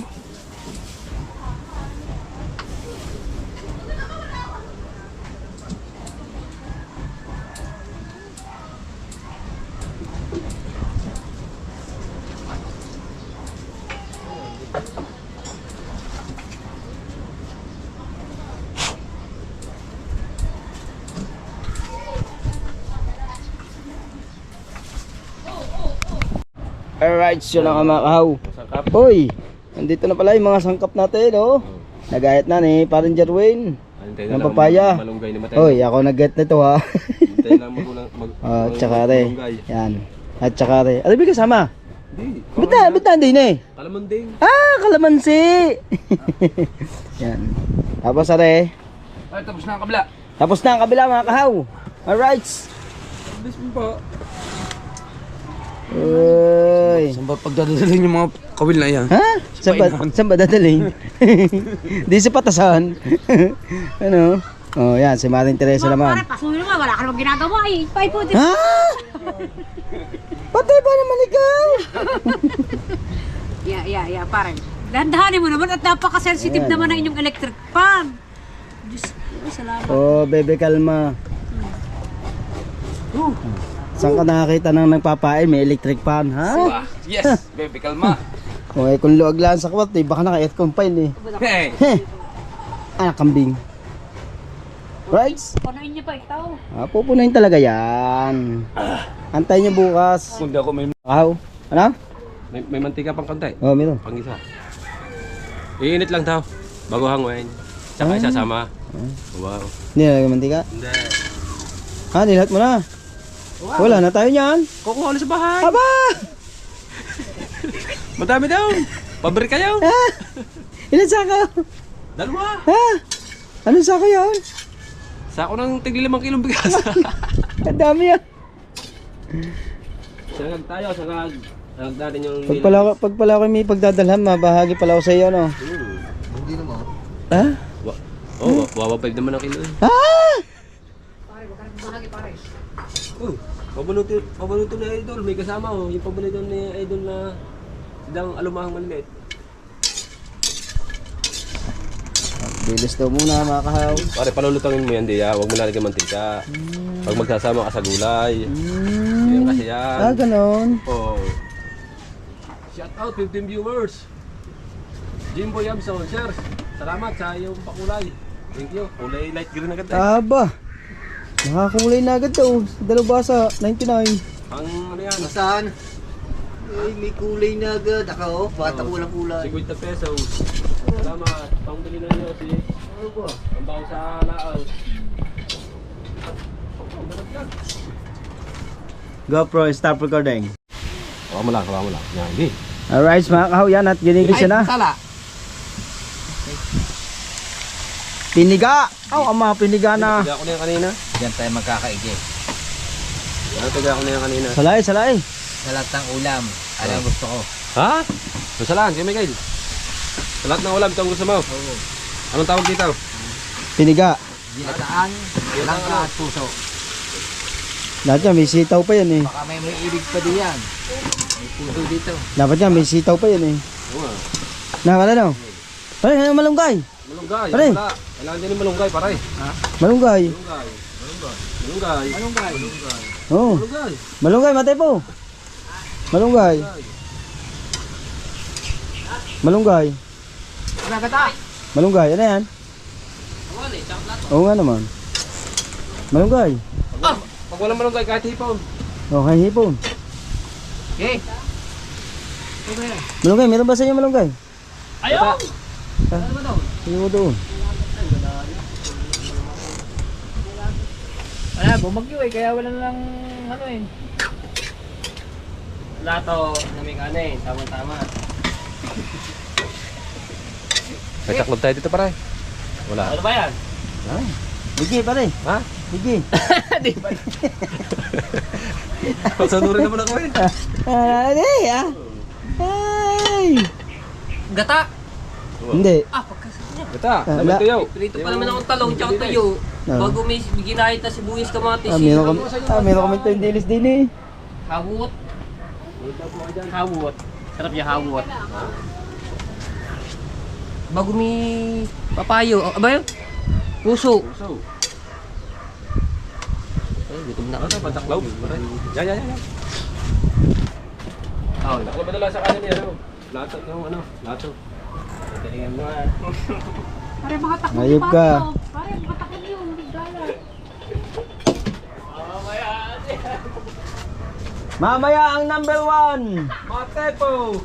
Alright, yun ang mga kahaw. Masangkap. Hoy, nandito na pala yung mga sangkap natin, oh. Nagayat na ni parang Jarwin. Antay Ng papaya. Malunggay ni Matay. Hoy, ako nag-get nito ha. Antay lang Oh, tsaka re. malunggay. Yan. At tsaka re. Ano ba kasama? Hindi. Ba't na din eh? Kalamanding. Ah, kalamansi. Yan. Tapos are. Ay, tapos na ang kabila. Tapos na ang kabila mga kahaw. Alright. Bis mo pa. Uy. Saan ba pagdadalhin yung mga kawil na yan? Ha? Saan ba dadalhin? Di sa patasan. Ano? Oh, yan. Si Maring Teresa naman. Pare, pasuyo naman. Wala ka namang ginagawa eh. Pay po din. Ha? Patay ba naman ikaw? Yeah, pare. Dahan-dahanin mo naman at napaka-sensitive naman ng inyong electric fan. Diyos ko, salamat. Oh, bebe, kalma. Saan ka nakakita ng nagpapain? May electric fan, ha? Yes, bebe, kalma. O, eh, kung luwag lang sa kwat, eh, baka naka-aircon pa yun, eh. Hey. Anak kambing. Right? Punuin niyo pa ito. Ah, pupunuin talaga yan. Antay niyo bukas. Kung di ako may, Ahaw. Ano? may mantika pang kantay. Oh, meron. Pang isa. Iinit lang daw. Bago hanguin. Tsaka isasama. Wow. Hindi na lagay mantika. Hindi. Ha, nilat mo na. Wala na tayo niyan. Kukuha na sa bahay. Aba! Madami daw. Pabrik kayo. Ha? Ilan sako? Dalawa. Ha? Anong sako yun? Sako ng tigli 5 kilong bigas. Ang dami yan. Sagag tayo, sagag. Sagag natin yung Pag pala ako may pagdadalhan, mabahagi pala ako sa iyo, no? Hindi naman. Ha? Wawa 5 naman ang kilo eh. Ha? Pabaluto ni Idol, may kasama oh. Yung pabaluto ni Idol na sidang alumahang maliit. Bilis daw muna, mga kahaw. Pare, palulutangin mo yan, Dia. Huwag mo nalagyan mantika. Pag magsasama ka sa gulay. Yan kasi yan. Ah, ganon. Oh. Shout out 15 viewers. Jimbo Yamson, sir. Salamat sa iyong pakulay. Thank you. Kulay light green agad eh. Aba. Nakakulay na agad daw. Dalubasa, 99. Ang ano yan? Nasaan? Ay, may kulay na agad. Ako, bata kulang kulay. 50 pesos. Salamat. Pangbili na niyo si ano ba? Ang baon sa laos. GoPro, stop recording. Kawa mo lang. Yan, hindi. Alright, mga kahaw, yan at ginigisa na. Sala. Piniga! Oh, ama, piniga na. Tiga ko na yan kanina. Diyan tayo magkakaigi. Tiga ko na yan kanina. Salay, salay. Sa lahat ng ulam, alam gusto ko. Ha? Masalaan, kaya Miguel. Sa lahat ng ulam, ito ang gusto mo. Oo. Anong tawag dito? Piniga. Ginataan, langka at puso. Lahat yan, may sitaw pa yan eh. Baka may ibig pa din yan. May puso dito. Dapat yan, may sitaw pa yan eh. Oo nga. Nakala no? Pare, ano malunggay? Malunggay. Pare. Wala. Kailangan din yung malunggay, pare. Malunggay. Malunggay. Oh, Malunggay. malunggay, matay po. Malunggay. Malunggay. Malunggay, ano yan? Oo nga naman. Malunggay. Pag walang malunggay, kahit hipon. Okay, hipon. Okay. Malunggay, meron ba sa inyo malunggay? Ayaw! Sige mo doon. Wala, bumagyo eh, kaya wala lang ano eh. Lato naming ano eh, tama-tama. May taklog tayo dito, pare. Wala. Ano ba yan? Higi, pare. Ha? Higi. Di ba? Sanurin naman ako eh. Ay, ah. Ay. Gata! Hindi. Gata, Ah, naman la- tuyaw. Prito pa naman akong talong tsaka tuyo. Ah. Bago may ginahit na sibuyas kamatis. Meron kami tayong dilis din eh. Hawot. Hawot. Sarap yung hawot. Bago may papayo. Aba yun? Puso. So, Ay, gutom na ako. ano, pantaklaw? Pare. Yan. Oh, Ako ba dala sa kanin niya, ano? Lato yung ano, lato. galingan mo nga. Pare, mga takot Ayop yung ka. pato. Pare, mga takot yun. Hindi gala. Mamaya ang number 1. Matepo!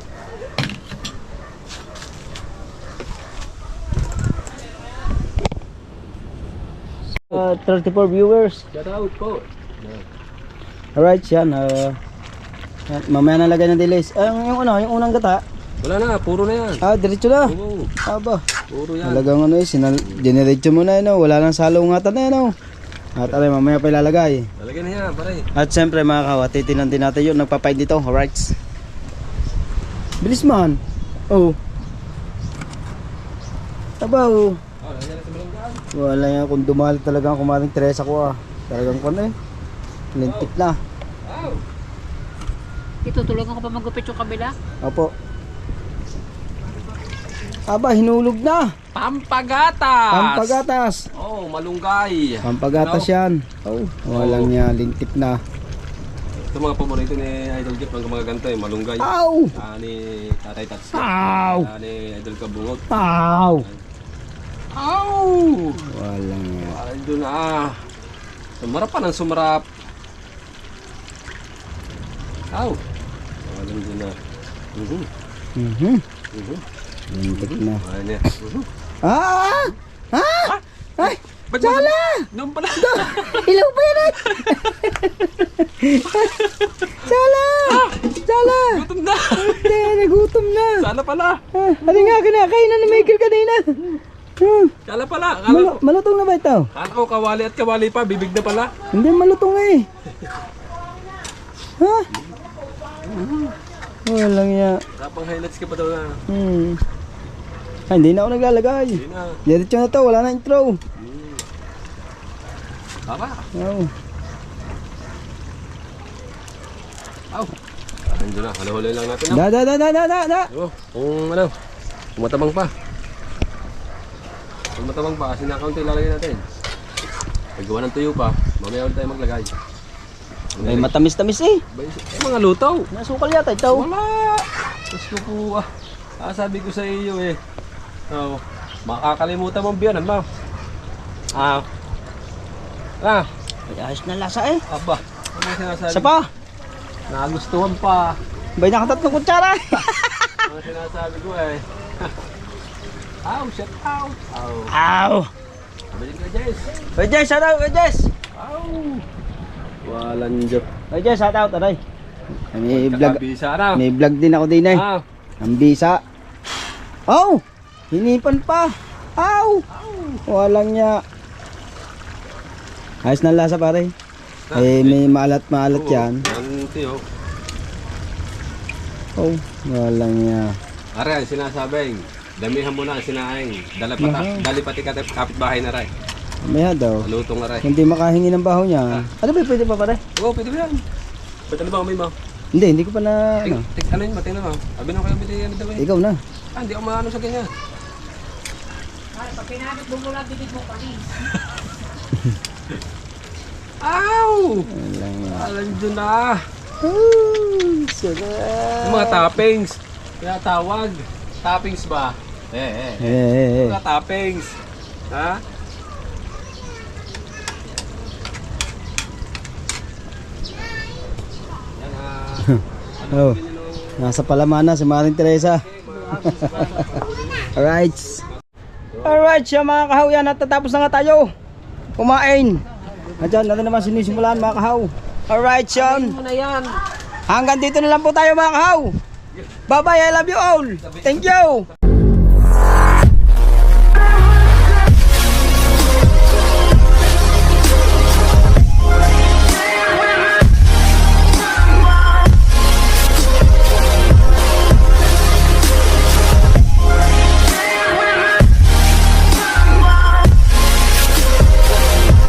34 viewers. Shout out po. Alright, yan. Mamaya nalagay ng delays. Yung unang gata. Wala na, puro na yan. Diretso na. Oo, Aba. puro yan. Talagang generate mo na yun. Wala nang salungatan na yun. At alay, mamaya pa ilalagay. Talagyan na yan, pare. At siyempre mga kawa, titinan din natin yun. Nagpapain dito. Alright. Bilis man. Oh. Aba, oh. Oh, lagyan na sa malunggan. Wala yan. Kung dumali talaga ang kumaring Teresa ko Talagang lintik na. Wow! Itutulungan ko pa magupit yung kabila. Opo. Aba, hinulog na. Pampagatas! Pampagatas. Oh, malunggay. Pampagatas yan. Oh, walang niya. Lintik na. Ito mga paborito ni Idol Jeff, mga ganito malunggay. Aw! Ni Tatay Tatsi. Aw! Ni Idol Kabungog. Aw! Aw! Walang niya. Ay, doon sumarap pa ng sumarap. Aw! Walang doon na. Lintik na. Ayan niya. Ay! Sala! Doon pala. Ilaw pa yan Sala! Sala! Gutom na. Hindi, nagutom na. Sala pala. Ano nga, kinakain na ni Michael kanina. Sala pala. Malutong na ba ito? Kala ko kawali at kawali pa. Bibig na pala. Hindi, malutong Ha? Walang ya. Tapang highlights ka pa daw na. Hindi na ako naglalagay. Hindi na. Diretso na to, wala na intro. Tama. Oh. Aw. Andiyan na. Halo-halo lang natin. Da. Kung kung matabang pa. Kung matabang pa, sinakaunti ilalagay natin. Paggawa ng tuyo pa, mamaya ulit tayo maglagay. May matamis-tamis Mga luto. Nasukal yata ito. Wala. Gusto po sabi ko sa iyo makakalimutan mong biyanan ba? May ayos na lasa Aba, ano sinasabi? Isa pa. Nagustuhan pa. Bay nakatatlong kutsara. Ano sinasabi ko shout out. Aw. Balik ka, Jess. Bay Jess, shout out, Bay Jess. Walang joke. Bay Jess, shout out, aray. Kakabisa na. May vlog din ako din Ang bisa. Oh! Hinipan pa. Aw! Walang niya. Ayos na lasa pare. May maalat-maalat yan. Oh, walang niya. Aray, sinasabing, damihan mo na ang sinaing. Dali pati kapitbahay na rin. May daw. Lutong aray. Hindi makahingi ng baho niya. Ano ba pwede pa pare? Oo, pwede ba yan? Pwede na ba may ba? Hindi ko pa na ano. Ano yun, tingnan mo. Abi na kayo, daw Ikaw na. Hindi ako maano sa ganyan. Pag pinamit mo mula, bibig mo pa rin. Aw! Walang niya. Alam dyan na. Sarap. Yung mga toppings. Kaya tawag. Toppings ba? Mga toppings. Ha? Oh. Nasa Palamana si Maring Teresa. Alright. Alright siya mga kahaw yan. Natatapos na nga tayo kumain. Diyan natin naman sinisimulan mga kahaw. Alright Sean. Hanggang dito na lang po tayo mga kahaw. Bye bye, I love you all. Thank you.